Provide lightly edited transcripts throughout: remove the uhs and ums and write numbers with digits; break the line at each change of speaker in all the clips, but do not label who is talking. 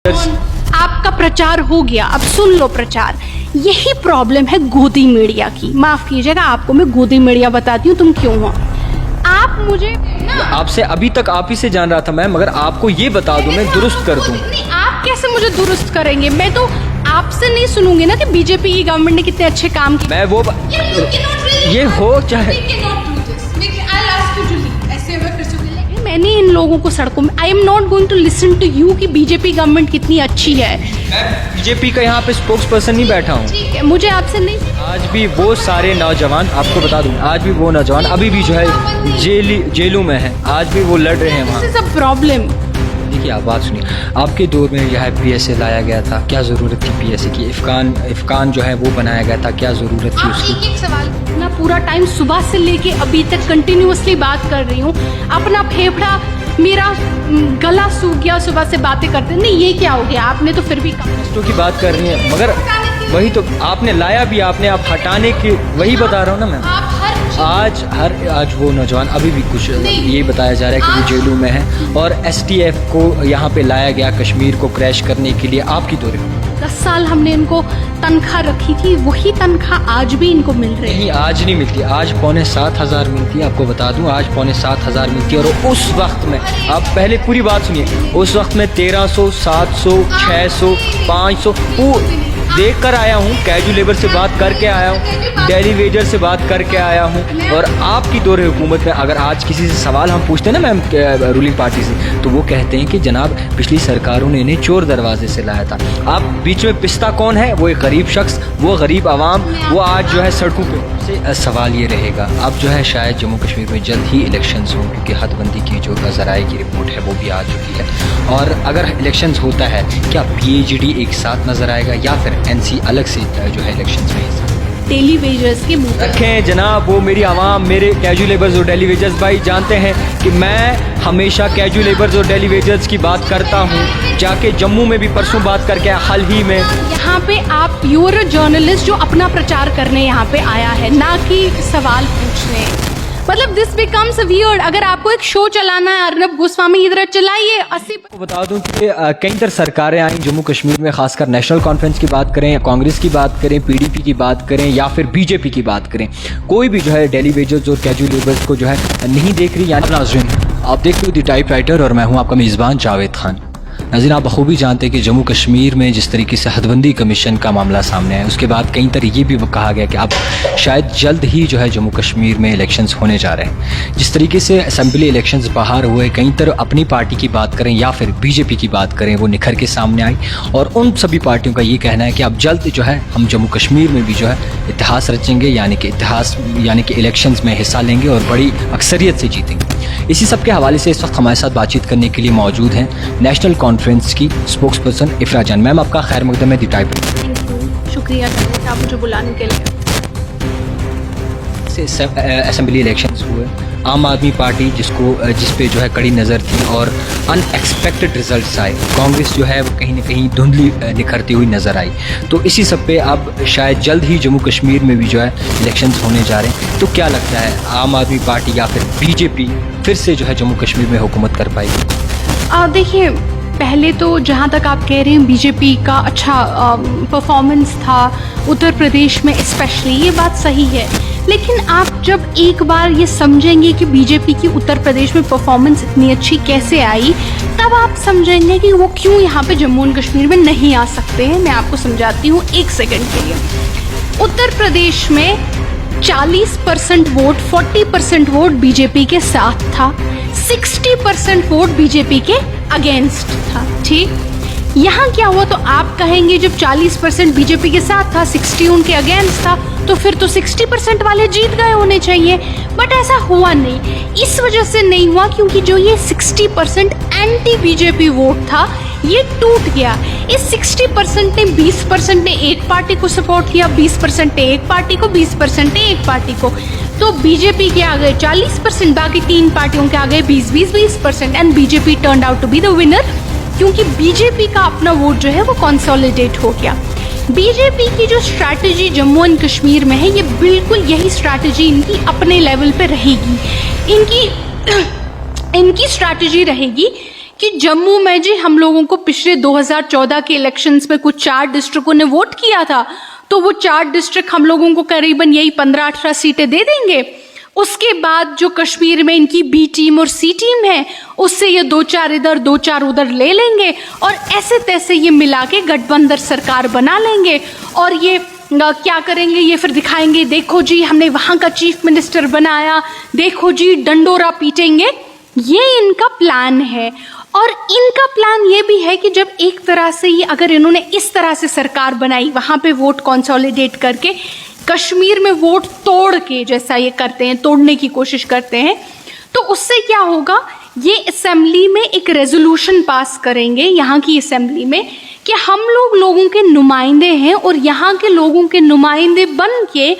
आपका प्रचार हो गया, अब सुन लो प्रचार। यही प्रॉब्लम है गोदी मीडिया की। माफ कीजिएगा, आपको मैं गोदी मीडिया बताती हूँ तुम क्यों हो। आप मुझे
आपसे अभी तक आप ही से जान रहा था मैं, मगर आपको ये बता दूं, मैं दुरुस्त कर दूं।
नहीं, आप कैसे मुझे दुरुस्त करेंगे? मैं तो आपसे नहीं सुनूंगी ना कि बीजेपी की गवर्नमेंट ने कितने अच्छे काम किए।
मैं वो ये हो चाहे
मैंने इन लोगों को सड़कों में, I am not going to listen to you कि बीजेपी गवर्नमेंट कितनी अच्छी है।
मैं बीजेपी का यहाँ पे स्पोक्स पर्सन नहीं बैठा हूँ।
ठीक है, मुझे आपसे नहीं।
आज भी वो सारे नौजवान, आपको बता दूं, आज भी वो नौजवान अभी भी जो है जेलों में है, आज भी वो लड़ रहे हैं वहाँ।
This is a problem.
देखिए आप बात सुनिए, आपके दौर में यह PSA लाया गया था, क्या ज़रूरत थी PSA की? इफ़कान जो है वो बनाया गया था, क्या ज़रूरत थी उसकी?
एक सवाल ना, पूरा टाइम सुबह से लेके अभी तक कंटिन्यूअसली बात कर रही हूँ, अपना फेफड़ा मेरा गला सूख गया सुबह से बातें करते। नहीं, ये क्या हो गया? आपने तो फिर भी
कम्युनिस्टों की बात कर रही हैं, मगर वही तो आपने लाया भी, आपने आप हटाने की, वही बता रहा हूँ ना मैं। आज वो नौजवान अभी भी कुछ ये बताया जा रहा है कि वो जेलों में है, और STF को यहाँ पे लाया गया कश्मीर को क्रैश करने के लिए। आपकी दौरे
10 साल हमने इनको तनख्वाह रखी थी, वही तनख्वाह आज भी इनको मिल रही है।
नहीं, आज नहीं मिलती, आज 6,500 मिलती है। आपको बता दूं, आज 6,500 मिलती है। और उस वक्त में, आप पहले पूरी बात सुनिए, उस वक्त में 1300, 700, 600, 500 देख कर आया हूँ, कैजुअल लेबर से बात करके आया हूँ, डेली वेजर से बात करके आया हूँ। और आपकी दौरे हुकूमत में अगर आज किसी से सवाल हम पूछते हैं ना मैम रूलिंग पार्टी से, तो वो कहते हैं कि जनाब पिछली सरकारों ने इन्हें चोर दरवाजे से लाया था। आप बीच में पिस्ता कौन है? वो एक गरीब शख्स, वो गरीब आवाम, वो आज जो है सड़कों पे। से सवाल ये रहेगा, अब जो है शायद जम्मू कश्मीर में जल्द ही इलेक्शंस हों, क्योंकि हदबंदी की जो ज़राए की रिपोर्ट है वो भी आ चुकी है। और अगर इलेक्शंस होता है, क्या PhD एक साथ नज़र आएगा या फिर NC अलग से जो है इलेक्शंस में हिस्सा?
डेली वेजर्स के मुंह
रखें जनाब, वो मेरी आवाम, मेरे कैजुअल लेबर्स और डेली वेजर्स भाई जानते हैं कि मैं हमेशा कैजुअल लेबर्स और डेली वेजर्स की बात करता हूँ। जाके जम्मू में भी परसों बात करके हाल ही में। यहाँ
पे आप यूर जर्नलिस्ट जो अपना प्रचार करने यहाँ पे आया है, ना कि सवाल पूछने। मतलब दिस बिकम्स वियर्ड। अगर आपको एक शो चलाना है अर्नब गोस्वामी की तरह चलाइए। 80
बता दूं कि कई तरह सरकारें आई जम्मू कश्मीर में, खासकर नेशनल कॉन्फ्रेंस की बात करें, कांग्रेस की बात करें, PDP की बात करें या फिर BJP की बात करें, कोई भी जो है डेली वेजर्स और कैजुअल लेबर्स को जो है नहीं देख रही। यानी नाज़रीन, आप देखते हो द टाइप राइटर और मैं हूँ आपका मेज़बान जावेद खान। नाज़रीन, आप बखूबी जानते हैं कि जम्मू कश्मीर में जिस तरीके से हदबंदी कमीशन का मामला सामने है, उसके बाद कई तरह ये भी कहा गया कि अब शायद जल्द ही जो है जम्मू कश्मीर में इलेक्शंस होने जा रहे हैं। जिस तरीके से असेंबली इलेक्शंस बाहर हुए, कई तरह अपनी पार्टी की बात करें या फिर BJP की बात करें, वो निखर के सामने आई। और उन सभी पार्टियों का ये कहना है कि अब जल्द जो है हम जम्मू कश्मीर में भी जो है इतिहास रचेंगे, यानी कि इलेक्शंस में हिस्सा लेंगे और बड़ी अक्सरियत से जीतेंगे। इसी सब के हवाले से इस वक्त हमारे साथ बातचीत करने के लिए मौजूद हैं नेशनल कॉन्फ्रेंस की स्पोक्स पर्सन इफ्रा जान। मैम, आपका खैर मकदम है द टाइप।
शुक्रिया आप मुझे बुलाने के लिए।
असेंबली इलेक्शंस हुए, आम आदमी पार्टी जिस पे जो है कड़ी नज़र थी और अनएक्सपेक्टेड रिजल्ट्स आए, कांग्रेस जो है वो कहीं ना कहीं धुंधली निखरती हुई नज़र आई। तो इसी सब पे अब शायद जल्द ही जम्मू कश्मीर में भी जो है इलेक्शंस होने जा रहे हैं। तो क्या लगता है, आम आदमी पार्टी या फिर BJP फिर से जो है जम्मू कश्मीर में हुकूमत कर पाएगी?
देखिए, पहले तो जहाँ तक आप कह रहे हैं BJP का अच्छा परफॉर्मेंस था उत्तर प्रदेश में स्पेशली, ये बात सही है। लेकिन आप जब एक बार ये समझेंगे कि BJP की उत्तर प्रदेश में परफॉर्मेंस इतनी अच्छी कैसे आई, तब आप समझेंगे कि वो क्यों यहाँ पे जम्मू एंड कश्मीर में नहीं आ सकते हैं। मैं आपको समझाती हूँ एक सेकंड के लिए। उत्तर प्रदेश में 40% वोट, 40% वोट BJP के साथ था, 60% वोट BJP के अगेंस्ट था। ठीक, यहाँ क्या हुआ? तो आप कहेंगे जब 40% BJP के साथ था, 60 उनके अगेंस्ट था, तो फिर तो 60% वाले जीत गए होने चाहिए। बट ऐसा हुआ नहीं। इस वजह से नहीं हुआ क्योंकि जो ये 60% एंटी BJP वोट था, ये टूट गया। इस 60% ने 20% ने एक पार्टी को सपोर्ट किया, 20% ने एक पार्टी को, 20% ने एक पार्टी को। तो BJP के आ गए 40%, बाकी 3 पार्टियों के आ गए 20% and BJP turned out to be the winner, क्योंकि BJP का अपना वोट जो है वो कंसोलिडेट हो गया। BJP की जो स्ट्रैटेजी जम्मू एंड कश्मीर में है, ये बिल्कुल यही स्ट्रैटेजी इनकी अपने लेवल पे रहेगी। इनकी स्ट्रैटेजी रहेगी कि जम्मू में जी हम लोगों को पिछले 2014 के इलेक्शंस में कुछ 4 डिस्ट्रिक्टों ने वोट किया था, तो वो 4 डिस्ट्रिक्ट हम लोगों को करीबन यही 15-18 सीटें दे देंगे। उसके बाद जो कश्मीर में इनकी बी टीम और सी टीम है, उससे ये 2-4 इधर 2-4 उधर ले लेंगे और ऐसे तैसे ये मिला के गठबंधन सरकार बना लेंगे। और ये क्या करेंगे, ये फिर दिखाएंगे, देखो जी हमने वहाँ का चीफ मिनिस्टर बनाया, देखो जी डंडोरा पीटेंगे। ये इनका प्लान है। और इनका प्लान ये भी है कि जब एक तरह से ये अगर इन्होंने इस तरह से सरकार बनाई, वहाँ पे वोट कंसोलिडेट करके कश्मीर में वोट तोड़ के, जैसा ये करते हैं, तोड़ने की कोशिश करते हैं, तो उससे क्या होगा, ये असेंबली में एक रेजोल्यूशन पास करेंगे, यहाँ की असेंबली में, कि हम लोगों के नुमाइंदे हैं और यहाँ के लोगों के नुमाइंदे बन के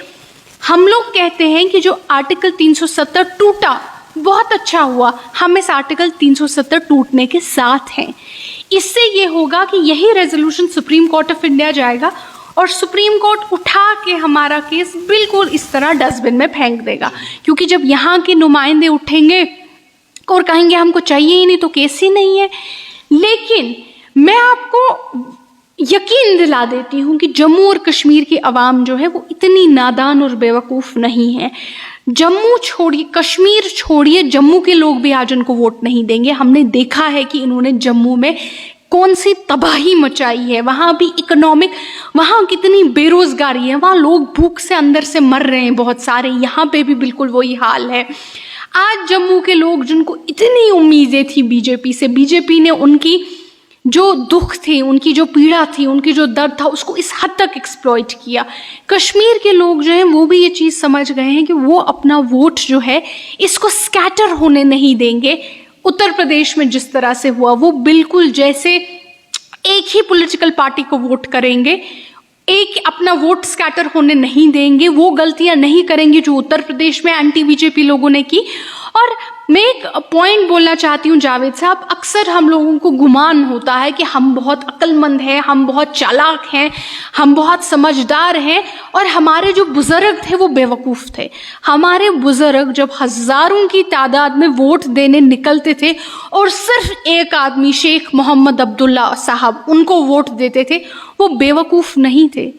हम लोग कहते हैं कि जो आर्टिकल 370 टूटा, बहुत अच्छा हुआ, हम इस आर्टिकल 370 टूटने के साथ हैं। इससे ये होगा कि यही resolution supreme court of India जाएगा और सुप्रीम कोर्ट उठा के हमारा केस बिल्कुल इस तरह डस्टबिन में फेंक देगा, क्योंकि जब यहाँ के नुमाइंदे उठेंगे और कहेंगे हमको चाहिए ही नहीं, तो केस ही नहीं है। लेकिन मैं आपको यकीन दिला देती हूँ कि जम्मू और कश्मीर की आवाम जो है वो इतनी नादान और बेवकूफ़ नहीं है। जम्मू छोड़िए, कश्मीर छोड़िए, जम्मू के लोग भी आज उनको वोट नहीं देंगे। हमने देखा है कि इन्होंने जम्मू में कौन सी तबाही मचाई है, वहाँ भी इकोनॉमिक, वहाँ कितनी बेरोजगारी है, वहाँ लोग भूख से अंदर से मर रहे हैं बहुत सारे, यहाँ पे भी बिल्कुल वही हाल है। आज जम्मू के लोग जिनको इतनी उम्मीदें थी बीजेपी से, बीजेपी ने उनकी जो दुख थे, उनकी जो पीड़ा थी, उनकी जो दर्द था, उसको इस हद तक एक्सप्लॉइट किया। कश्मीर के लोग जो हैं वो भी ये चीज़ समझ गए हैं कि वो अपना वोट जो है इसको स्कैटर होने नहीं देंगे। उत्तर प्रदेश में जिस तरह से हुआ, वो बिल्कुल जैसे एक ही पॉलिटिकल पार्टी को वोट करेंगे, एक अपना वोट स्कैटर होने नहीं देंगे, वो गलतियां नहीं करेंगे जो उत्तर प्रदेश में एंटी बीजेपी लोगों ने की। और मैं एक पॉइंट बोलना चाहती हूँ जावेद साहब, अक्सर हम लोगों को गुमान होता है कि हम बहुत अक्लमंद हैं, हम बहुत चालाक हैं, हम बहुत समझदार हैं, और हमारे जो बुजुर्ग थे वो बेवकूफ़ थे। हमारे बुजुर्ग जब हज़ारों की तादाद में वोट देने निकलते थे और सिर्फ एक आदमी शेख मोहम्मद अब्दुल्ला साहब उनको वोट देते थे, वो बेवकूफ़ नहीं थे।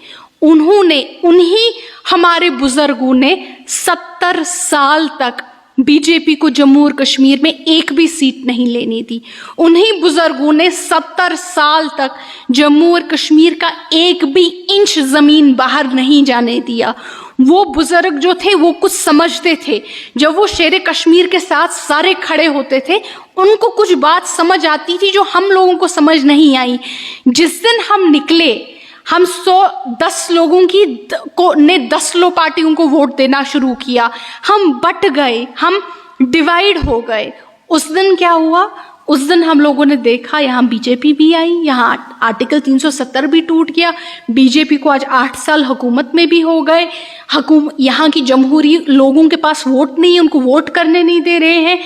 उन्हीं हमारे बुजुर्गों ने 70 साल तक बीजेपी को जम्मू और कश्मीर में एक भी सीट नहीं लेनी थी। उन्हीं बुजुर्गों ने 70 साल तक जम्मू और कश्मीर का एक भी इंच ज़मीन बाहर नहीं जाने दिया। वो बुजुर्ग जो थे वो कुछ समझते थे। जब वो शेर कश्मीर के साथ सारे खड़े होते थे, उनको कुछ बात समझ आती थी जो हम लोगों को समझ नहीं आई। जिस दिन हम निकले, हम 110 लोगों ने 10 पार्टियों को वोट देना शुरू किया, हम बट गए, हम डिवाइड हो गए। उस दिन क्या हुआ? उस दिन हम लोगों ने देखा यहाँ बीजेपी भी आई, यहाँ आर्टिकल 370 भी टूट गया। बीजेपी को आज 8 साल हुकूमत में भी हो गए। यहाँ की जमहूरी लोगों के पास वोट नहीं है, उनको वोट करने नहीं दे रहे हैं।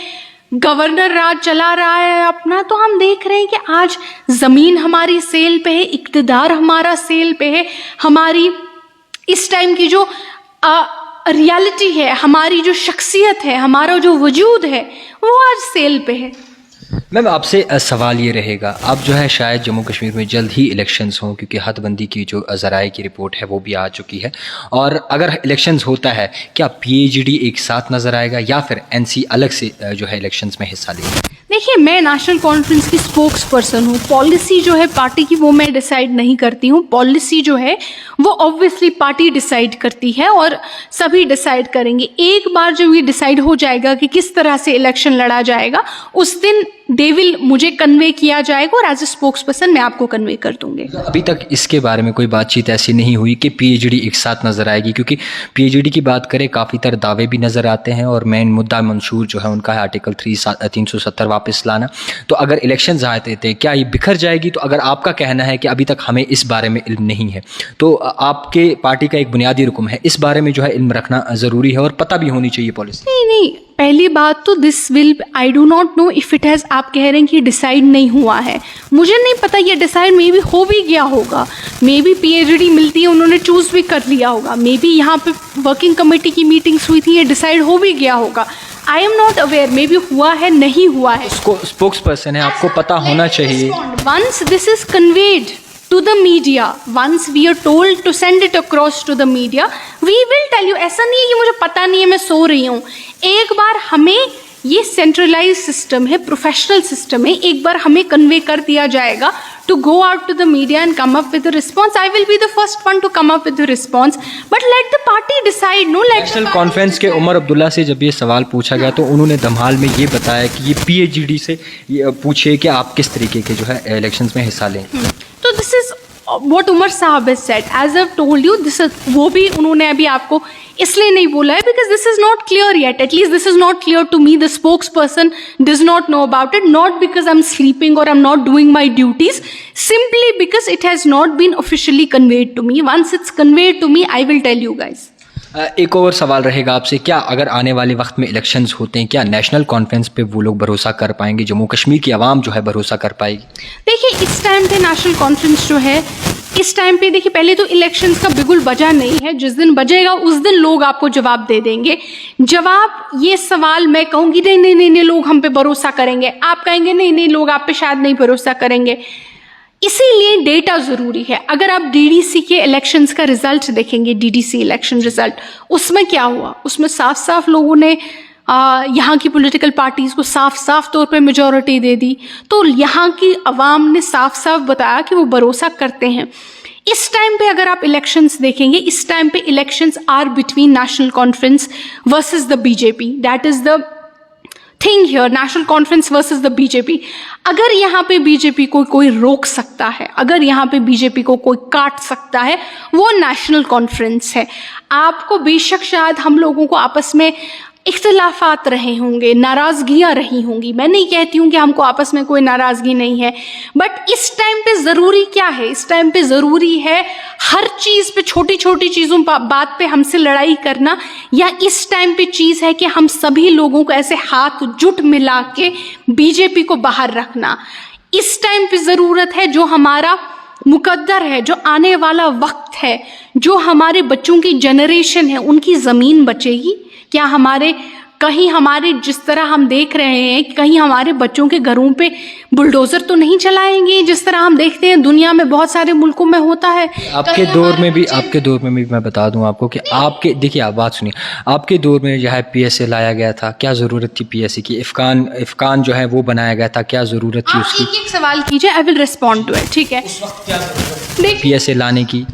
गवर्नर राज चला रहा है अपना। तो हम देख रहे हैं कि आज ज़मीन हमारी सेल पे है, इक़्तिदार हमारा सेल पे है, हमारी इस टाइम की जो रियलिटी है, हमारी जो शख्सियत है, हमारा जो वजूद है, वो आज सेल पे है।
मैम आपसे सवाल ये रहेगा, अब जो है शायद जम्मू कश्मीर में जल्द ही इलेक्शंस हों, क्योंकि हदबंदी की जो ज़राए की रिपोर्ट है वो भी आ चुकी है। और अगर इलेक्शंस होता है, क्या पीएचडी एक साथ नज़र आएगा या फिर एनसी अलग से जो है इलेक्शंस में हिस्सा लेगा?
देखिए, मैं नेशनल कॉन्फ्रेंस की स्पोक्स पर्सन हूँ। पॉलिसी जो है पार्टी की वो मैं डिसाइड नहीं करती हूँ। पॉलिसी जो है वो ऑब्वियसली पार्टी डिसाइड करती है और सभी डिसाइड करेंगे। एक बार जब ये डिसाइड हो जाएगा कि किस तरह से इलेक्शन लड़ा जाएगा, उस दिन दे विल मुझे कन्वे किया जाएगा और एज ए स्पोक्स पर्सन मैं आपको कन्वे कर दूंगी।
अभी तक इसके बारे में कोई बातचीत ऐसी नहीं हुई कि पीएचडी एक साथ नज़र आएगी, क्योंकि पीएचडी की बात करें काफ़ी तरह दावे भी नज़र आते हैं और मेन मुद्दा मंशूर जो है उनका है आर्टिकल 370 वापस लाना। तो अगर इलेक्शन आते थे क्या ये बिखर जाएगी? तो अगर आपका कहना है कि अभी तक हमें इस बारे में इल्म नहीं है, तो आपके पार्टी का एक बुनियादी रुकन है इस बारे में जो है इल्म रखना ज़रूरी है और पता भी होनी चाहिए पॉलिसी।
नहीं, पहली बात तो this will, I do not know if it has, आप कह रहे हैं कि डिसाइड नहीं हुआ है, मुझे नहीं पता। ये डिसाइड मे बी हो भी गया होगा, मे बी पीएचडी मिलती है उन्होंने चूज़ भी कर लिया होगा, मे बी यहाँ पे वर्किंग कमेटी की मीटिंग्स हुई थी, ये डिसाइड हो भी गया होगा। आई am not aware, may be हुआ है नहीं हुआ है।
उसको स्पोक्स पर्सन है, आपको पता होना चाहिए।
Once this is conveyed to the media, once we are told to send it across to the media, we will tell you। ऐसा नहीं है कि मुझे पता नहीं है, मैं सो रही हूँ। एक बार हमें ये सेंट्रलाइज सिस्टम है, प्रोफेशनल सिस्टम है, एक बार हमें कन्वे कर दिया जाएगा to go out to the media and come up with a response, I will be the first one to come up with the response, but let the party decide, no, let
national conference के उमर अब्दुल्ला से जब ये सवाल पूछा गया तो उन्होंने धमाल में ये बताया कि ये PhD से ये पूछे कि आप किस तरीके के जो है इलेक्शंस में हिस्सा लें।
तो दिस इज व्हाट उमर साहब has said, as I told you, this is, वो भी उन्होंने अभी आपको इसलिए नहीं बोला है because this is not clear yet, at least this is not clear to me, the spokesperson does not know about it, not because I am sleeping और I am not doing my duties, simply because it has not been officially conveyed to me. Once it's conveyed to me, I will tell you guys.
एक और सवाल रहेगा आपसे, क्या अगर आने वाले वक्त में इलेक्शंस होते हैं, क्या नेशनल कॉन्फ्रेंस पे वो लोग भरोसा कर पाएंगे, जम्मू कश्मीर की आवाम जो है भरोसा कर पाएगी?
देखिए, इस टाइम पे नेशनल कॉन्फ्रेंस जो है, इस टाइम पे देखिए, पहले तो इलेक्शंस का बिल्कुल बजा नहीं है, जिस दिन बजेगा उस दिन लोग आपको जवाब दे देंगे। जवाब ये सवाल मैं कहूँगी नहीं नहीं नहीं नहीं लोग हम पे भरोसा करेंगे, आप कहेंगे नहीं नहीं लोग आप पे शायद नहीं भरोसा करेंगे, इसीलिए डेटा ज़रूरी है। अगर आप डीडीसी के इलेक्शंस का रिजल्ट देखेंगे, डीडीसी इलेक्शन रिजल्ट, उसमें क्या हुआ, उसमें साफ साफ लोगों ने यहाँ की पॉलिटिकल पार्टीज़ को साफ साफ तौर पे मेजॉरिटी दे दी, तो यहाँ की आवाम ने साफ साफ बताया कि वो भरोसा करते हैं। इस टाइम पे अगर आप इलेक्शंस देखेंगे, इस टाइम पे elections are between National Conference versus the BJP, that is the thing here, National Conference versus the BJP. अगर यहाँ पे बीजेपी को कोई रोक सकता है, अगर यहाँ पे बीजेपी को कोई काट सकता है, वो नेशनल कॉन्फ्रेंस है। आपको बेशक शायद हम लोगों को आपस में इख्तिलाफात रहे होंगे, नाराज़गियाँ रही होंगी, मैं नहीं कहती हूँ कि हमको आपस में कोई नाराज़गी नहीं है, बट इस टाइम पे ज़रूरी क्या है, इस टाइम पे ज़रूरी है हर चीज़ पे, छोटी छोटी चीज़ों बात पे हमसे लड़ाई करना, या इस टाइम पे चीज़ है कि हम सभी लोगों को ऐसे हाथ जुट मिला के बीजेपी को बाहर रखना। इस टाइम पे ज़रूरत है, जो हमारा मुकद्दर है, जो आने वाला वक्त है, जो हमारे बच्चों की जनरेशन है, उनकी ज़मीन बचेगी क्या? कहीं हमारे जिस तरह हम देख रहे हैं, कहीं हमारे बच्चों के घरों पे बुलडोज़र तो नहीं चलाएंगे जिस तरह हम देखते हैं दुनिया में बहुत सारे मुल्कों में होता है।
आपके दौर में भी मैं बता दूं आपको कि आपके, देखिए आप बात सुनिए, आपके दौर में जो है PSA लाया गया था, क्या ज़रूरत थी PSA की? इफ़कान जो है वो बनाया गया था, क्या ज़रूरत थी उसकी?
एक सवाल कीजिए, I will respond to it, ठीक है?
PSA लाने की,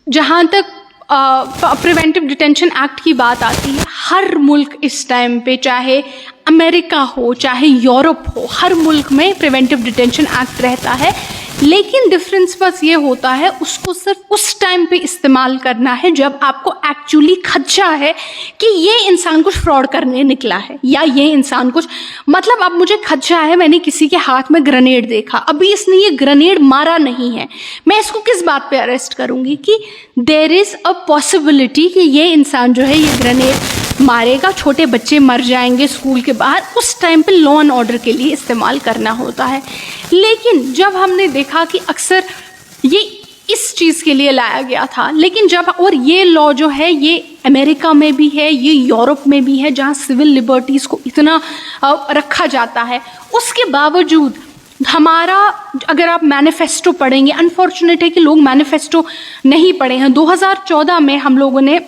जहाँ तक प्रिवेंटिव डिटेंशन एक्ट की बात आती है, हर मुल्क इस टाइम पे, चाहे अमेरिका हो चाहे यूरोप हो, हर मुल्क में प्रिवेंटिव डिटेंशन एक्ट रहता है, लेकिन डिफरेंस बस ये होता है उसको सिर्फ उस टाइम पे इस्तेमाल करना है जब आपको एक्चुअली खदशा है कि ये इंसान कुछ फ्रॉड करने निकला है, या ये इंसान कुछ, मतलब अब मुझे खदशा है, मैंने किसी के हाथ में ग्रेनेड देखा, अभी इसने ये ग्रेनेड मारा नहीं है, मैं इसको किस बात पे अरेस्ट करूँगी कि देयर इज़ अ पॉसिबिलिटी कि ये इंसान जो है ये ग्रेनेड मारेगा, छोटे बच्चे मर जाएंगे स्कूल के बाहर, उस टाइम पे लॉ एंड ऑर्डर के लिए इस्तेमाल करना होता है। लेकिन जब हमने देखा कि अक्सर ये इस चीज़ के लिए लाया गया था, लेकिन जब, और ये लॉ जो है ये अमेरिका में भी है, ये यूरोप में भी है, जहाँ सिविल लिबर्टीज़ को इतना रखा जाता है, उसके बावजूद हमारा, अगर आप मैनिफेस्टो पढ़ेंगे, अनफॉर्चुनेट है कि लोग मैनिफेस्टो नहीं पढ़े हैं। 2014 में हम लोगों ने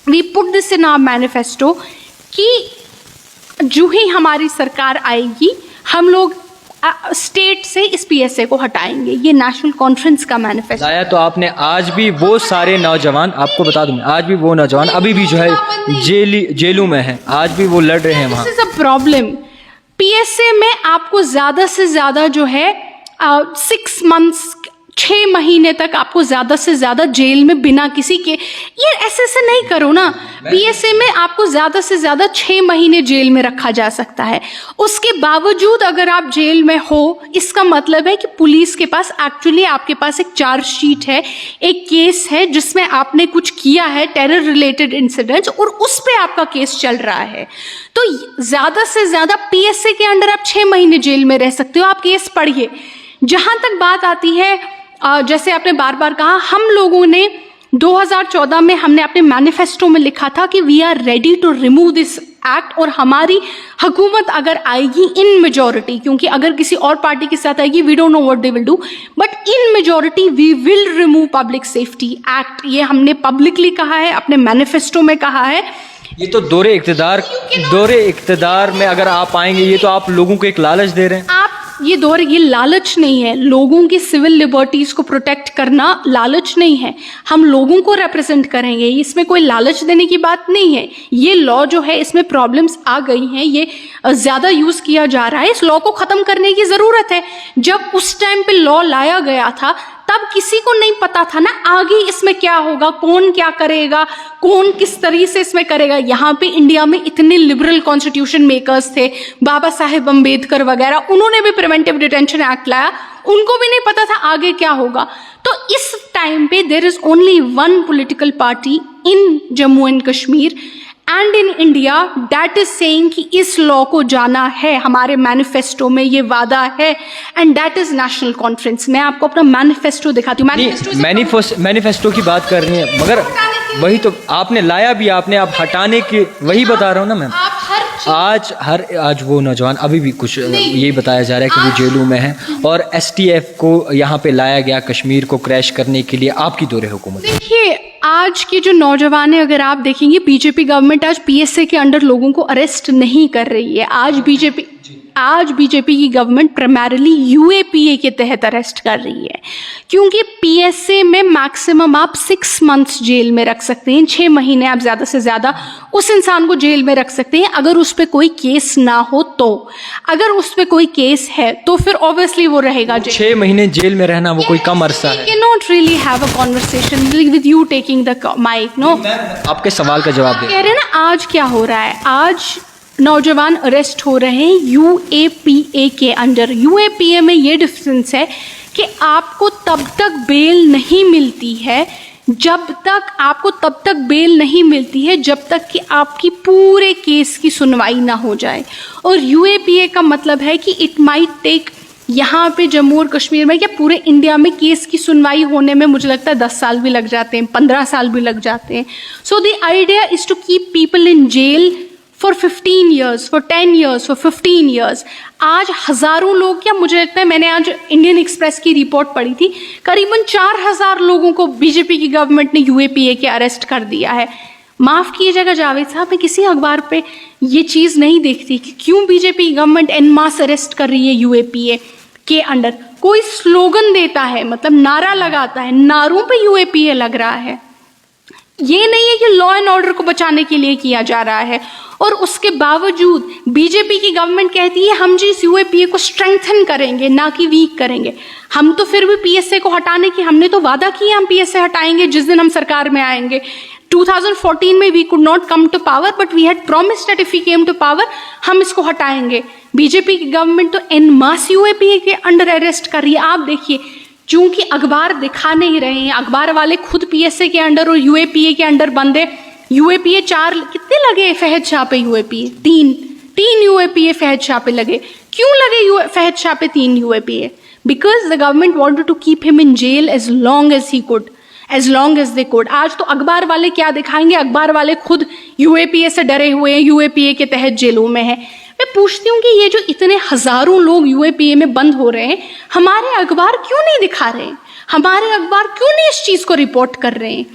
we put this in our manifesto कि जो ही हमारी सरकार आएगी हम लोग स्टेट से इस PSA को हटाएंगे। ये नेशनल कॉन्फ्रेंस का मैनिफेस्टो
लाया। तो आपने आज भी वो सारे नौजवान, आपको बता दूं, आज भी वो नौजवान अभी भी जो है जेलों में हैं, आज भी वो लड़ रहे हैं वहाँ।
This is a problem. PSA में आपको ज़्यादा से ज़्यादा जो है 6 मंथ्स, 6 महीने तक आपको ज़्यादा से ज़्यादा जेल में बिना किसी के, ये ऐसे नहीं करो ना। PSA में आपको ज़्यादा से ज़्यादा 6 महीने जेल में रखा जा सकता है। उसके बावजूद अगर आप जेल में हो, इसका मतलब है कि पुलिस के पास एक्चुअली आपके पास एक चार्जशीट है, एक केस है जिसमें आपने कुछ किया है, टेरर रिलेटेड इंसिडेंट्स, और उस पर आपका केस चल रहा है। तो ज़्यादा से ज़्यादा PSA के अंडर आप 6 महीने जेल में रह सकते हो। आप केस पढ़िए। जहाँ तक बात आती है, जैसे आपने बार बार कहा, हम लोगों ने 2014 में हमने अपने मैनिफेस्टो में लिखा था कि we are ready to remove this act और हमारी हुकूमत अगर आएगी इन मेजॉरिटी, क्योंकि अगर किसी और पार्टी के साथ आएगी we don't know what they will do, but in majority we will remove public safety act. ये हमने पब्लिकली कहा है, अपने मैनिफेस्टो में कहा है।
ये तो दौरे इक़्तिदार में अगर आप आएंगे, ये तो आप लोगों को एक लालच दे रहे हैं।
आप ये लालच नहीं है, लोगों की सिविल लिबर्टीज को प्रोटेक्ट करना लालच नहीं है। हम लोगों को रिप्रेजेंट करेंगे, इसमें कोई लालच देने की बात नहीं है। ये लॉ जो है इसमें प्रॉब्लम्स आ गई हैं, ये ज़्यादा यूज़ किया जा रहा है, इस लॉ को ख़त्म करने की ज़रूरत है। जब उस टाइम पे लॉ लाया गया था तब किसी को नहीं पता था ना आगे इसमें क्या होगा, कौन क्या करेगा, कौन किस तरीके से इसमें करेगा। यहाँ पे इंडिया में इतने लिबरल कॉन्स्टिट्यूशन मेकर्स थे, बाबा साहेब अम्बेडकर वगैरह, उन्होंने भी प्रिवेंटिव डिटेंशन एक्ट लाया, उनको भी नहीं पता था आगे क्या होगा। तो इस टाइम पे there is only one political party in Jammu and Kashmir and in India that is saying कि इस लॉ को जाना है, हमारे मैनिफेस्टो में ये वादा है, and that is national conference. मैं आपको अपना मैनिफेस्टो दिखाती हूँ।
मैनिफेस्टो की बात कर रही हैं, मगर वही तो आपने लाया भी, आपने आप हटाने की, वही बता रहा हूँ ना मैम। आज वो नौजवान अभी भी कुछ यही बताया जा रहा है कि वो जेलों में है, और STF को यहाँ पे लाया गया कश्मीर को क्रैश करने के लिए। आपकी दौरे हुकूमत,
देखिए आज के जो नौजवान है, अगर आप देखेंगे बीजेपी गवर्नमेंट आज PSA के अंडर लोगों को अरेस्ट नहीं कर रही है। आज बीजेपी की गवर्नमेंट प्राइमरीली UAPA के तहत अरेस्ट कर रही है, क्योंकि PSA में मैक्सिमम आप 6 मंथ्स जेल में रख सकते हैं, 6 महीने आप ज़्यादा से ज़्यादा उस इंसान को जेल में रख सकते हैं अगर उस पर कोई केस ना हो तो। अगर उस पर कोई केस है तो फिर ऑब्वियसली वो रहेगा।
6 महीने जेल में रहना वो कोई कम अरसा है।
Can not really have a conversation with you taking the mic. No,
आपके सवाल का जवाब दे
कह रहे हैं ना आज क्या हो रहा है, आज नौजवान अरेस्ट हो रहे हैं UAPA के अंडर। UAPA में ये डिफरेंस है कि आपको तब तक बेल नहीं मिलती है जब तक कि आपकी पूरे केस की सुनवाई ना हो जाए। और UAPA का मतलब है कि इट माइट टेक, यहाँ पे जम्मू और कश्मीर में या पूरे इंडिया में केस की सुनवाई होने में मुझे लगता है 10 साल भी लग जाते हैं, 15 साल भी लग जाते हैं। So the idea is to keep people in jail for 15 years, for 10 years, for 15 years। आज हज़ारों लोग, क्या मुझे लगता है, मैंने आज इंडियन एक्सप्रेस की रिपोर्ट पढ़ी थी, करीबन 4000 लोगों को बीजेपी की गवर्नमेंट ने UAPA के अरेस्ट कर दिया है। माफ़ कीजिएगा जावेद साहब, मैं किसी अखबार पे ये चीज़ नहीं देखती कि क्यों बीजेपी गवर्नमेंट एन मास अरेस्ट कर रही है UAPA के अंडर। कोई स्लोगन देता है, मतलब नारा लगाता है, नारों पे UAPA लग रहा है। ये नहीं है कि लॉ एंड ऑर्डर को बचाने के लिए किया जा रहा है। और उसके बावजूद बीजेपी की गवर्नमेंट कहती है हम जी इस UAPA को स्ट्रेंथन करेंगे, ना कि वीक करेंगे। हम तो फिर भी PSA को हटाने की, हमने तो वादा किया हम PSA हटाएंगे जिस दिन हम सरकार में आएंगे। 2014 में we could not come to power but we had promised that if we came to power हम इसको हटाएंगे। बीजेपी की गवर्नमेंट तो एन मास UAPA के अंडर अरेस्ट कर रही है। आप देखिए, चूंकि अखबार दिखा नहीं रहे हैं, अखबार वाले खुद PSA के अंडर और UAPA के अंडर बंदे। UAPA 4 कितने लगे फहद शाह पे UAPA? 3 UAPA फहद शाह पे लगे। क्यों लगे फहद शाह पे 3 UAPA? Because the government wanted to keep him in jail as long as he could, as long as they could. आज तो अखबार वाले क्या दिखाएंगे, अखबार वाले खुद UAPA से डरे हुए हैं, UAPA के तहत जेलों में है। मैं पूछती हूँ कि ये जो इतने हजारों लोग UAPA में बंद हो रहे हैं, हमारे अखबार क्यों नहीं दिखा रहे हैं? हमारे अखबार क्यों नहीं इस चीज को रिपोर्ट कर रहे हैं?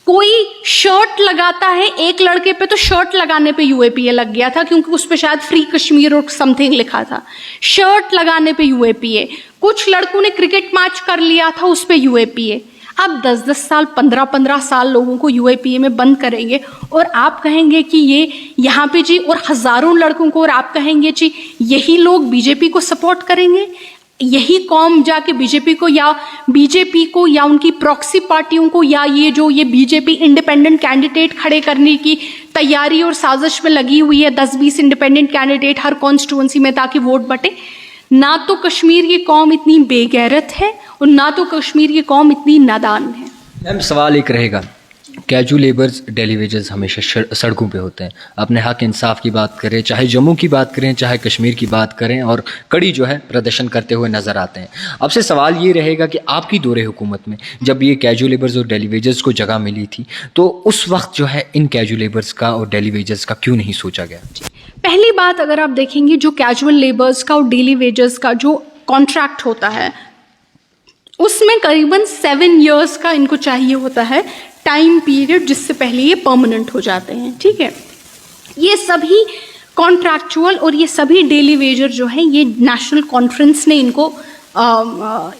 कोई शर्ट लगाता है, एक लड़के पे तो शर्ट लगाने पे UAPA लग गया था क्योंकि उस पे शायद फ्री कश्मीर और समथिंग लिखा था। शर्ट लगाने पे UAPA। कुछ लड़कों ने क्रिकेट मैच कर लिया था, उस पे UAPA। अब 10-10 साल, 15-15 साल लोगों को UAPA में बंद करेंगे और आप कहेंगे कि ये यहाँ पे जी, और हजारों लड़कों को, और आप कहेंगे जी यही लोग बीजेपी को सपोर्ट करेंगे? यही कौम जाके बीजेपी को या उनकी प्रॉक्सी पार्टियों को, या ये बीजेपी इंडिपेंडेंट कैंडिडेट खड़े करने की तैयारी और साजिश में लगी हुई है, 10-20 इंडिपेंडेंट कैंडिडेट हर कॉन्स्टिट्यूंसी में ताकि वोट बटे। ना तो कश्मीर की कौम इतनी बेगैरत है और ना तो कश्मीर की कौम इतनी नादान है।
मैम सवाल एक रहेगा, कैजुअल लेबर्स, डेली वेजेस हमेशा सड़कों पे होते हैं। अपने हक इंसाफ की बात करें, चाहे जम्मू की बात करें, चाहे कश्मीर की बात करें, और कड़ी जो है प्रदर्शन करते हुए नज़र आते हैं। अब से सवाल ये रहेगा कि आपकी दौरे हुकूमत में जब ये कैजुअल लेबर्स और डेली वेजेस को जगह मिली थी, तो उस वक्त जो है इन कैजुअल लेबर्स का और डेली वेजेस का क्यों नहीं सोचा गया?
पहली बात, अगर आप देखेंगे जो कैजुअल लेबर्स का और डेली वेजेस का जो कॉन्ट्रैक्ट होता है, उसमें करीबन 7 years का इनको चाहिए होता है टाइम पीरियड, जिससे पहले ये परमानेंट हो जाते हैं। ठीक है, ये सभी कॉन्ट्रैक्चुअल और ये सभी डेली वेजर जो है, ये नेशनल कॉन्फ्रेंस ने इनको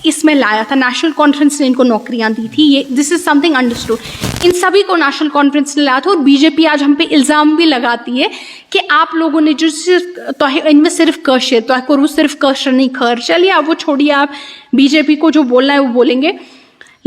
इसमें लाया था। नेशनल कॉन्फ्रेंस ने इनको नौकरियां दी थी। ये दिस इज समथिंग अंडरस्टूड। इन सभी को नेशनल कॉन्फ्रेंस ने लाया था। और बीजेपी आज हम पे इल्ज़ाम भी लगाती है कि आप लोगों ने जो सिर्फ तो इनमें सिर्फ कशर तो करूँ, सिर्फ कशर नहीं खर। चलिए आप वो छोड़िए, आप बीजेपी को जो बोलना है वो बोलेंगे,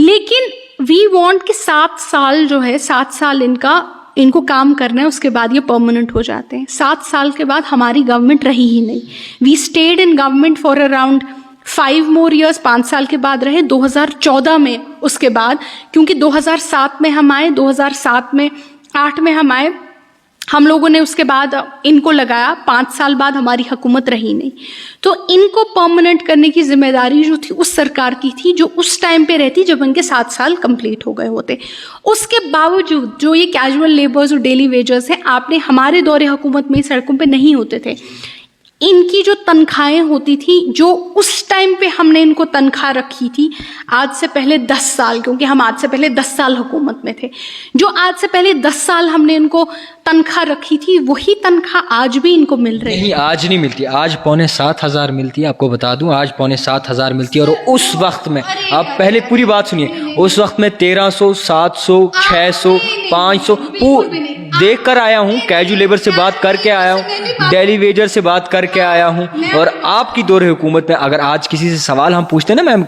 लेकिन वी वांट कि 7 साल जो है, 7 साल इनको काम करना है, उसके बाद ये परमानेंट हो जाते हैं। 7 साल के बाद हमारी गवर्नमेंट रही ही नहीं। We stayed in government for around 5 more years, 5 साल के बाद रहे 2014 में। उसके बाद क्योंकि 2007 में हम आए, 2007 में 8 में हम आए, हम लोगों ने उसके बाद इनको लगाया। 5 साल बाद हमारी हुकूमत रही नहीं, तो इनको परमानेंट करने की जिम्मेदारी जो थी उस सरकार की थी, जो उस टाइम पे रहती जब इनके 7 साल कंप्लीट हो गए होते। उसके बावजूद जो ये कैजुअल लेबर्स और डेली वेजर्स हैं, आपने हमारे दौरे हुकूमत में सड़कों पे नहीं होते थे, इनकी जो तनख्वाहें होती थी, जो उस टाइम पे हमने इनको तनख्वाह रखी थी, आज से पहले 10 साल, क्योंकि हम आज से पहले 10 साल हुकूमत में थे, जो आज से पहले 10 साल हमने इनको तनख्वाह रखी थी, वही तनख्वाह आज भी इनको मिल रही है।
नहीं, आज नहीं मिलती। आज 7,500 मिलती है, आपको बता दूं, आज 7,500 मिलती है। और उस वक्त में, आप पहले पूरी बात सुनिए, उस वक्त में 1300, 700, 600, 500 देख कर आया हूँ, कैजुअल लेबर से बात करके आया हूँ, डेली वेजर से बात करके आया हूँ। और आपकी दौरे हुकूमत में अगर आज किसी से सवाल हम पूछते हैं ना मैम,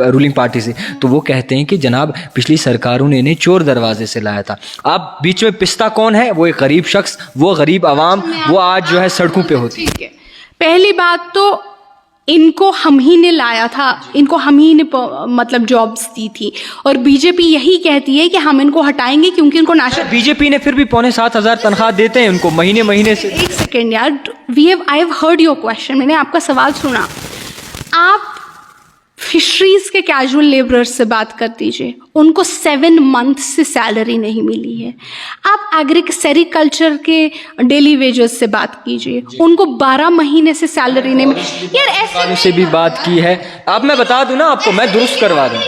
रूलिंग पार्टी से, तो वो कहते हैं कि जनाब पिछली सरकारों ने इन्हें चोर दरवाजे से लाया था। अब बीच में पिस्ता कौन है? वो एक गरीब शख्स, वो गरीब आवाम, वो आज जो है सड़कों पे होती है।
पहली बात तो इनको हम ही ने लाया था, इनको हम ही ने मतलब जॉब्स दी थी, और बीजेपी यही कहती है कि हम इनको हटाएंगे क्योंकि इनको नेशनल।
बीजेपी ने फिर भी 7,500 तनख्वाह देते हैं उनको महीने से।
एक सेकेंड यार, I have heard your question, मैंने आपका सवाल सुना। आप फिशरीज के कैजुअल लेबरर्स से बात कर दीजिए, उनको 7 months से सैलरी नहीं मिली है। आप सेरिकल्चर के डेली वेजेस से बात कीजिए, उनको 12 महीने से सैलरी नहीं मिली। यार ऐसे
से भी बात की है। अब मैं बता दूं ना आपको, मैं दुरुस्त करवा दूं,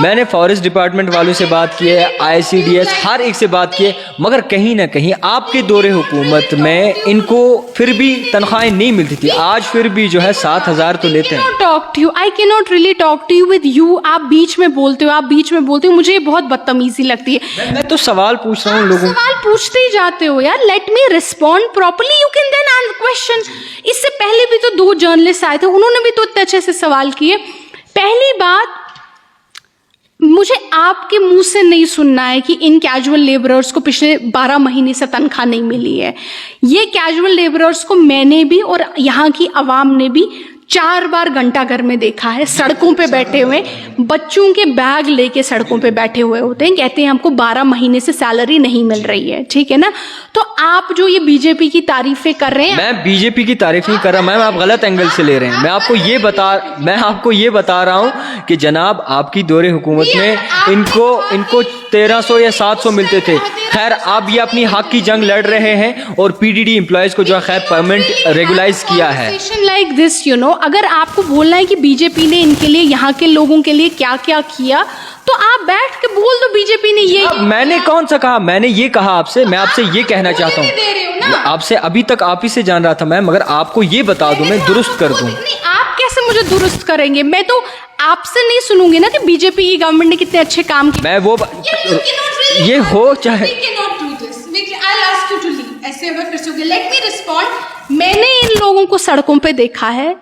मैंने फॉरेस्ट डिपार्टमेंट वालों से बात की है, ICDS हर एक से बात की है, मगर कहीं ना कहीं आपके दौरे हुकूमत में इनको फिर भी तनख्वाहें नहीं मिलती थी। आज फिर भी जो है 7,000 तो लेते हैं।
Talk to you, I can not really talk to you with you. आप बीच में बोलते हो, मुझे ये बहुत बदतमीजी लगती है।
मैं तो सवाल पूछ रहा हूँ लोगों,
सवाल पूछते ही जाते हो यार। Let me respond properly, you can then answer question. इससे पहले भी तो 2 जर्नलिस्ट आए थे, उन्होंने भी तो इतने अच्छे से सवाल किए। पहली बात, मुझे आपके मुंह से नहीं सुनना है कि इन कैजुअल लेबरर्स को पिछले 12 महीने से तनख्वाह नहीं मिली है। ये कैजुअल लेबरर्स को मैंने भी और यहाँ की आवाम ने भी 4 बार घंटा घर में देखा है, सड़कों पे बैठे हुए, बच्चों के बैग लेके सड़कों पे बैठे हुए होते हैं, कहते हैं हमको 12 महीने से सैलरी नहीं मिल रही है। ठीक है ना? तो आप जो ये बीजेपी की तारीफें कर रहे हैं,
मैं बीजेपी की तारीफ नहीं कर रहा मैम, आप गलत एंगल से ले रहे हैं। मैं आपको ये बता रहा हूँ कि जनाब आपकी दौरे हुकूमत में इनको 1300 या 700 मिलते थे। खैर आप ये अपनी हक की जंग लड़ रहे हैं और PDD एम्प्लॉयज को जो है खैर परमानेंट रेगुलाइज किया है।
लाइक दिस, यू नो, अगर आपको बोलना है कि बीजेपी ने इनके लिए, यहाँ के लोगों के लिए क्या क्या किया, तो आप बैठ के बोल दो बीजेपी ने ये।
मैंने कौन सा कहा? मैंने ये कहा आपसे, मैं आपसे ये कहना चाहता हूँ, आपसे अभी तक आप ही से जान रहा था मैं, मगर आपको ये बता दूं, मैं दुरुस्त कर दूं।
आप कैसे मुझे दुरुस्त करेंगे? मैं तो आपसे नहीं सुनूंगी ना कि बीजेपी की गवर्नमेंट ने कितने अच्छे काम किए।
मैं वो ये हो चाहे
मैंने इन लोगों को सड़कों पे देखा है,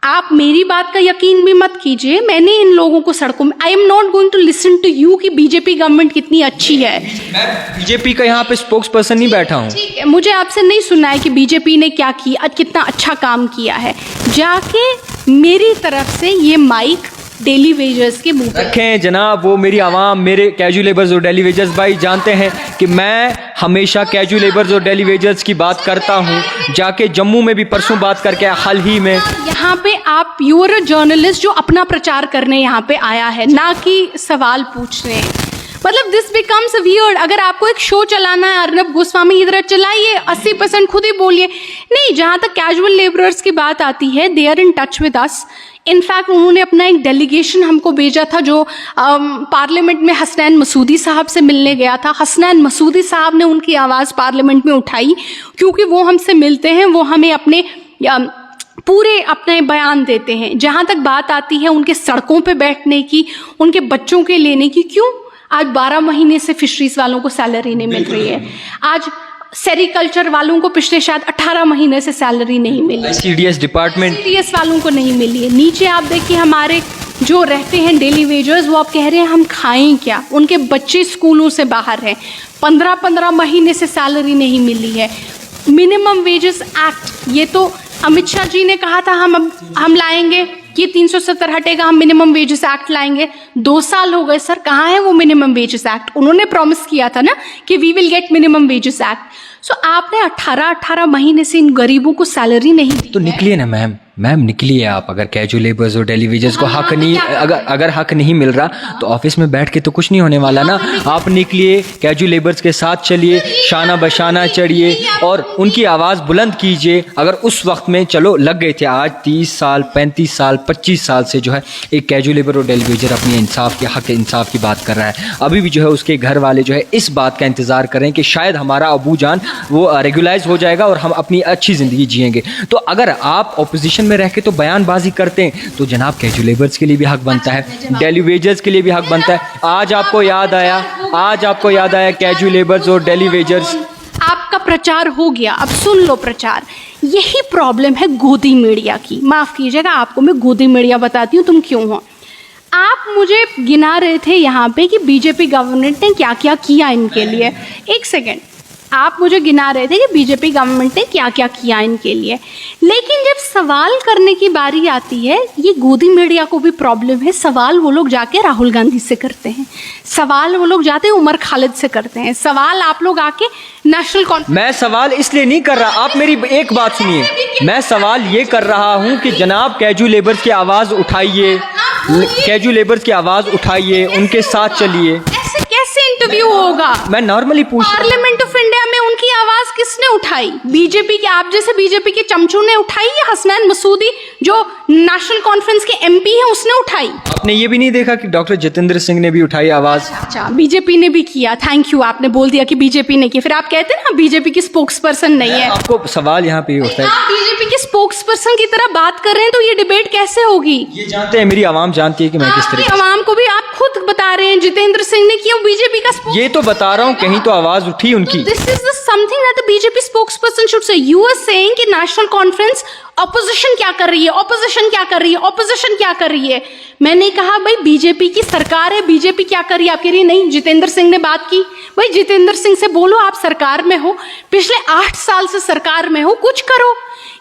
आप मेरी बात का यकीन भी मत कीजिए। मैंने इन लोगों को सड़कों में, I am not going to listen to you कि बीजेपी गवर्नमेंट कितनी अच्छी है।
मैं बीजेपी का यहाँ पे स्पोक्स पर्सन नहीं बैठा हूँ।
ठीक है, मुझे आपसे नहीं सुनना है कि बीजेपी ने क्या किया, कितना अच्छा काम किया है। जाके मेरी तरफ से ये माइक डेली वेजर्स के मुंह पे।
रखें जनाब, वो मेरी आवाम, मेरे कैजुअल लेबर्स और डेली वेजर्स भाई जानते हैं कि मैं हमेशा कैजुअल लेबर्स और डेली वेजर्स की बात करता हूँ। जाके जम्मू में भी परसों बात करके आया, हाल ही में।
यहाँ पे आप प्योर जर्नलिस्ट जो अपना प्रचार करने यहाँ पे आया है, ना कि सवाल पूछने। मतलब दिस बिकम्स वियर्ड। अगर आपको एक शो चलाना है, अर्नब गोस्वामी इधर चलाइए, 80% खुद ही बोलिए। नहीं, जहाँ तक कैजुअल लेबरर्स की बात आती है, they are in touch with us. In fact उन्होंने अपना एक डेलीगेशन हमको भेजा था जो पार्लियामेंट में हसनैन मसूदी साहब से मिलने गया था। हसनैन मसूदी साहब ने उनकी आवाज़ पार्लियामेंट में उठाई, क्योंकि वो हमसे मिलते हैं, वो हमें अपने पूरे अपने बयान देते हैं। जहाँ तक बात आती है उनके सड़कों पे बैठने की, उनके बच्चों के लेने की, क्यों आज 12 महीने से फिशरीज वालों को सैलरी नहीं मिल रही है? आज सेरिकल्चर वालों को पिछले शायद 18 महीने से सैलरी नहीं मिली।
सीडीएस डिपार्टमेंट,
सीडीएस वालों को नहीं मिली है। नीचे आप देखिए हमारे जो रहते हैं डेली वेजर्स, वो आप कह रहे हैं हम खाएं क्या? उनके बच्चे स्कूलों से बाहर हैं, 15-15 महीने से सैलरी नहीं मिली है। मिनिमम वेजेस एक्ट, ये तो अमित शाह जी ने कहा था हम लाएंगे, ये 370 हटेगा, हम मिनिमम वेजेस एक्ट लाएंगे। 2 साल हो गए सर, कहाँ है वो मिनिमम वेजेस एक्ट? उन्होंने प्रॉमिस किया था ना कि we will get minimum wages act. So आपने 18 महीने से इन गरीबों को सैलरी नहीं दी।
तो निकलिए ना मैम निकलिए आप। अगर कैजुअल लेबर्स और डेली वेजर्स को हक नहीं, अगर हक नहीं मिल रहा तो ऑफिस में बैठ के तो कुछ नहीं होने वाला ना। आप निकलिए, कैजुअल लेबर्स के साथ चलिए, शाना बशाना चढ़िए और उनकी आवाज़ बुलंद कीजिए। अगर उस वक्त में चलो लग गए थे, आज 30 साल 35 साल 25 साल से जो है एक कैजुअल लेबर और डेली वेजर अपनी इंसाफ के हक इंसाफ की बात कर रहा है। अभी भी जो है उसके घर वाले जो है इस बात का इंतज़ार करें कि शायद हमारा अबू जान वो रेगुलाइज हो जाएगा और हम अपनी अच्छी ज़िंदगी जिएंगे। तो अगर आप ऑपोजिशन में रह के तो बयानबाजी करते हैं तो जनाब कैजुअल लेबर्स के लिए भी हक बनता है, डेली वेजर्स के लिए भी हक बनता है। आज आपको याद आया कैजुअल लेबर्स और डेली वेजर्स।
आपका प्रचार हो गया, अब सुन लो प्रचार। यही प्रॉब्लम है गोदी मीडिया की। माफ कीजिएगा, आपको मैं गोदी मीडिया बताती हूँ तुम क्यों हो। आप मुझे गिना रहे थे यहाँ पे कि बीजेपी गवर्नमेंट ने क्या क्या किया इनके लिए। एक सेकेंड, आप मुझे गिना रहे थे कि बीजेपी गवर्नमेंट ने क्या क्या किया इनके लिए, लेकिन जब सवाल करने की बारी आती है, ये गोदी मीडिया को भी प्रॉब्लम है। सवाल वो लोग जाके राहुल गांधी से करते हैं, सवाल वो लोग जाते उमर खालिद से करते हैं, सवाल आप लोग आके नेशनल कॉन्फ्रेंस।
मैं सवाल इसलिए नहीं कर रहा, आप मेरी एक बात सुनिए। मैं सवाल ये कर रहा हूँ कि जनाब कैजुअल लेबर्स की आवाज़ उठाइए, कैजुअल लेबर्स की आवाज़ उठाइए, उनके साथ चलिए।
कैसे इंटरव्यू होगा?
मैं नॉर्मली पूछ,
पार्लियामेंट ऑफ इंडिया में उनकी आवाज किसने उठाई? बीजेपी के, आप जैसे बीजेपी के चमचों ने उठाई या हसनैन मसूदी जो नेशनल कॉन्फ्रेंस के एमपी है उसने उठाई?
आपने ये भी नहीं देखा कि डॉक्टर जितेंद्र सिंह ने भी उठाई आवाज?
अच्छा, बीजेपी ने भी किया, थैंक यू, आपने बोल दिया कि बीजेपी ने किया। फिर आप कहते हैं ना बीजेपी की स्पोक्स पर्सन नहीं है।
आपको सवाल यहाँ पे उठता है,
आप बीजेपी के स्पोक्स पर्सन की तरह बात कर रहे हैं, तो ये डिबेट कैसे होगी?
ये जानते हैं, मेरी आवाम जानती है कि मैं किस तरीके।
आवाम को भी आप खुद बता रहे हैं जितेंद्र सिंह ने किया, बीजेपी का।
ये तो बता रहा हूँ, कहीं तो आवाज उठी उनकी।
This is something that the BJP spokesperson should say. You are saying कि नेशनल कॉन्फ्रेंस ऑपोजिशन क्या कर रही है, ऑपोजिशन क्या कर रही है, ऑपोजिशन क्या कर रही है। मैंने कहा भाई बीजेपी की सरकार है, बीजेपी क्या कर रही है? आप कह रही नहीं, जितेंद्र सिंह ने बात की। भाई जितेंद्र सिंह से बोलो, आप सरकार में हो, पिछले 8 साल से सरकार में हो, कुछ करो।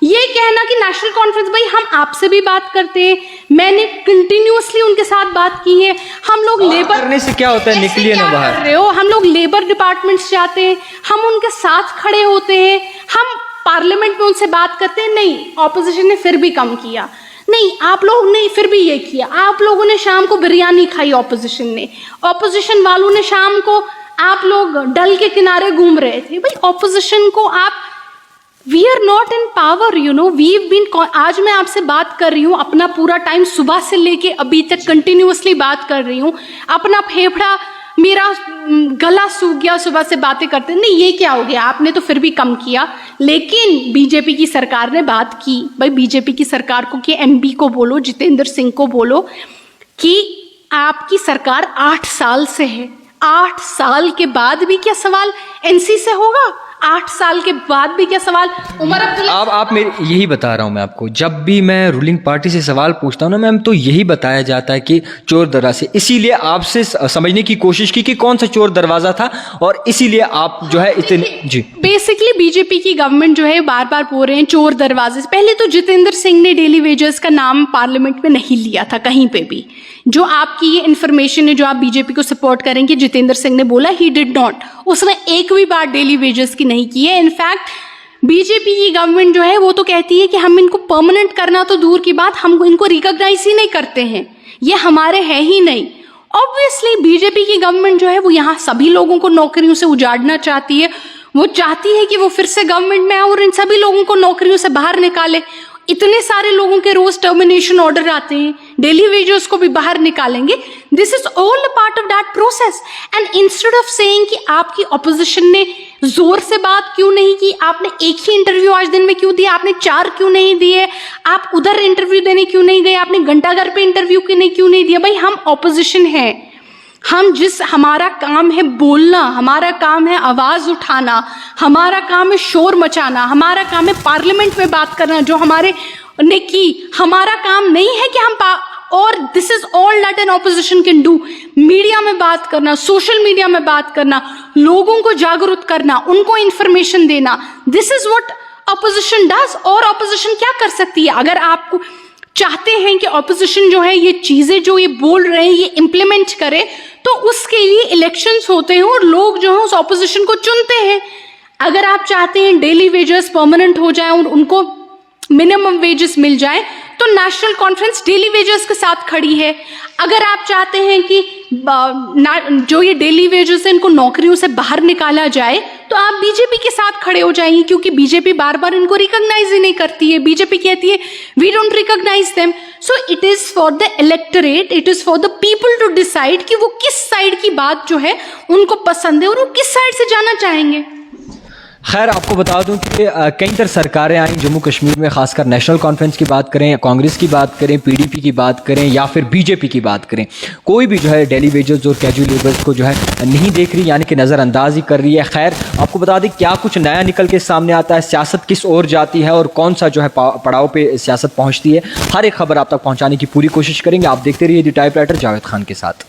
ये कहना कि नेशनल कॉन्फ्रेंस, भाई हम आपसे भी बात करते हैं, मैंने कंटिन्यूअसली उनके साथ बात की है। हम लोग लेबर
करने से क्या होता है, निकलिए ना बाहर।
रहे हो, हम लोग लेबर डिपार्टमेंट्स जाते हैं, हम उनके साथ खड़े होते हैं, हम पार्लियामेंट में उनसे बात करते हैं। नहीं, ऑपोजिशन ने फिर भी कम किया। नहीं, आप लोग ने फिर भी ये किया। आप लोगों ने शाम को बिरयानी खाई, ऑपोजिशन ने, ऑपोजिशन वालों ने शाम को, आप लोग डल के किनारे घूम रहे थे। भाई ऑपोजिशन को आप, we are not in power, you know, we been. आज मैं आपसे बात कर रही हूँ, अपना पूरा टाइम सुबह से लेके अभी तक कंटिन्यूअसली बात कर रही हूँ, अपना फेफड़ा, मेरा गला सूख गया सुबह से बातें करते। नहीं, ये क्या हो गया? आपने तो फिर भी कम किया। लेकिन बीजेपी की सरकार ने बात की। भाई बीजेपी की सरकार को, कि एमपी को बोलो, जितेंद्र सिंह को बोलो कि आपकी सरकार 8 साल से है, 8 साल के बाद भी क्या सवाल एनसी से होगा? 8 साल के बाद भी क्या सवाल उमर अब्दुल्ला
आप मेरे यही बता रहा हूँ मैं आपको, जब भी मैं रूलिंग पार्टी से सवाल पूछता हूँ ना मैम, तो यही बताया जाता है कि चोर दरवाजे, इसीलिए आपसे समझने की कोशिश की कि कौन सा चोर दरवाजा था, और इसीलिए आप जो है इतने जी
बेसिकली बीजेपी की गवर्नमेंट जो है बार बार बोल रहे हैं चोर दरवाजे से। पहले तो जितेंद्र सिंह ने डेली वेजेस का नाम पार्लियामेंट में नहीं लिया था कहीं पे भी। जो आपकी ये इन्फॉर्मेशन है, जो आप बीजेपी को सपोर्ट करेंगे, जितेंद्र सिंह ने बोला ही डिड नॉट, उसने एक भी बार डेली वेजेस की नहीं की है। इनफैक्ट बीजेपी की गवर्नमेंट जो है वो तो कहती है कि हम इनको परमानेंट करना तो दूर की बात, हम इनको रिकॉग्नाइज ही नहीं करते हैं, ये हमारे है ही नहीं। ऑब्वियसली बीजेपी की गवर्नमेंट जो है वो यहाँ सभी लोगों को नौकरियों से उजाड़ना चाहती है। वो चाहती है कि वो फिर से गवर्नमेंट में आए और इन सभी लोगों को नौकरियों से बाहर निकाले। इतने सारे लोगों के रोज टर्मिनेशन ऑर्डर आते हैं, डेली वेजेस को भी बाहर निकालेंगे। This is all a part of that process. And instead of saying कि आपकी ऑपोजिशन ने जोर से बात क्यों नहीं की, आपने एक ही इंटरव्यू आज दिन में क्यों दिया, आपने 4 क्यों नहीं दिए, आप उधर इंटरव्यू देने क्यों नहीं गए, आपने घंटाघर पे इंटरव्यू क्यों नहीं दिया। भाई हम ऑपोजिशन है, हमारा काम है बोलना, हमारा काम है आवाज उठाना, हमारा काम है शोर मचाना, हमारा काम है पार्लियामेंट में बात करना जो हमारे ने की। हमारा काम नहीं है कि और this is all that an opposition can do. Media में बात करना, सोशल मीडिया में बात करना, लोगों को जागरूक करना, उनको इंफॉर्मेशन देना, this is what opposition does. और ऑपोजिशन क्या कर सकती है? अगर आपको चाहते हैं कि ऑपोजिशन जो है ये चीजें जो ये बोल रहे हैं ये इंप्लीमेंट करे, तो उसके लिए इलेक्शंस होते हैं और लोग जो है उस ऑपोजिशन को चुनते हैं। अगर आप चाहते हैं डेली वेजेस परमानेंट हो जाए और उनको मिनिमम वेजेस मिल जाए, तो नेशनल कॉन्फ्रेंस डेली वेजेस के साथ खड़ी है। अगर आप चाहते हैं कि जो ये डेली वेजेस है इनको नौकरियों से बाहर निकाला जाए, तो आप बीजेपी के साथ खड़े हो जाएंगे, क्योंकि बीजेपी बार बार इनको रिकॉग्नाइज ही नहीं करती है। बीजेपी कहती है we don't recognise them. So it is for the electorate, it is for the people to decide कि वो किस साइड की बात जो है उनको पसंद है और वो किस साइड से जाना चाहेंगे।
खैर आपको बता दूं कि कई तरह सरकारें आई जम्मू कश्मीर में, खासकर नेशनल कॉन्फ्रेंस की बात करें, कांग्रेस की बात करें, पीडीपी की बात करें या फिर बीजेपी की बात करें, कोई भी जो है डेली वेजेस और कैजुअल लेबर्स को जो है नहीं देख रही, यानी कि नज़रअंदाज ही कर रही है। खैर आपको बता दें क्या कुछ नया निकल के सामने आता है, सियासत किस ओर जाती है और कौन सा जो है पड़ाव पे सियासत पहुँचती है, हर एक खबर आप तक पहुँचाने की पूरी कोशिश करेंगे। आप देखते रहिए द टाइपराइटर जावेद खान के साथ।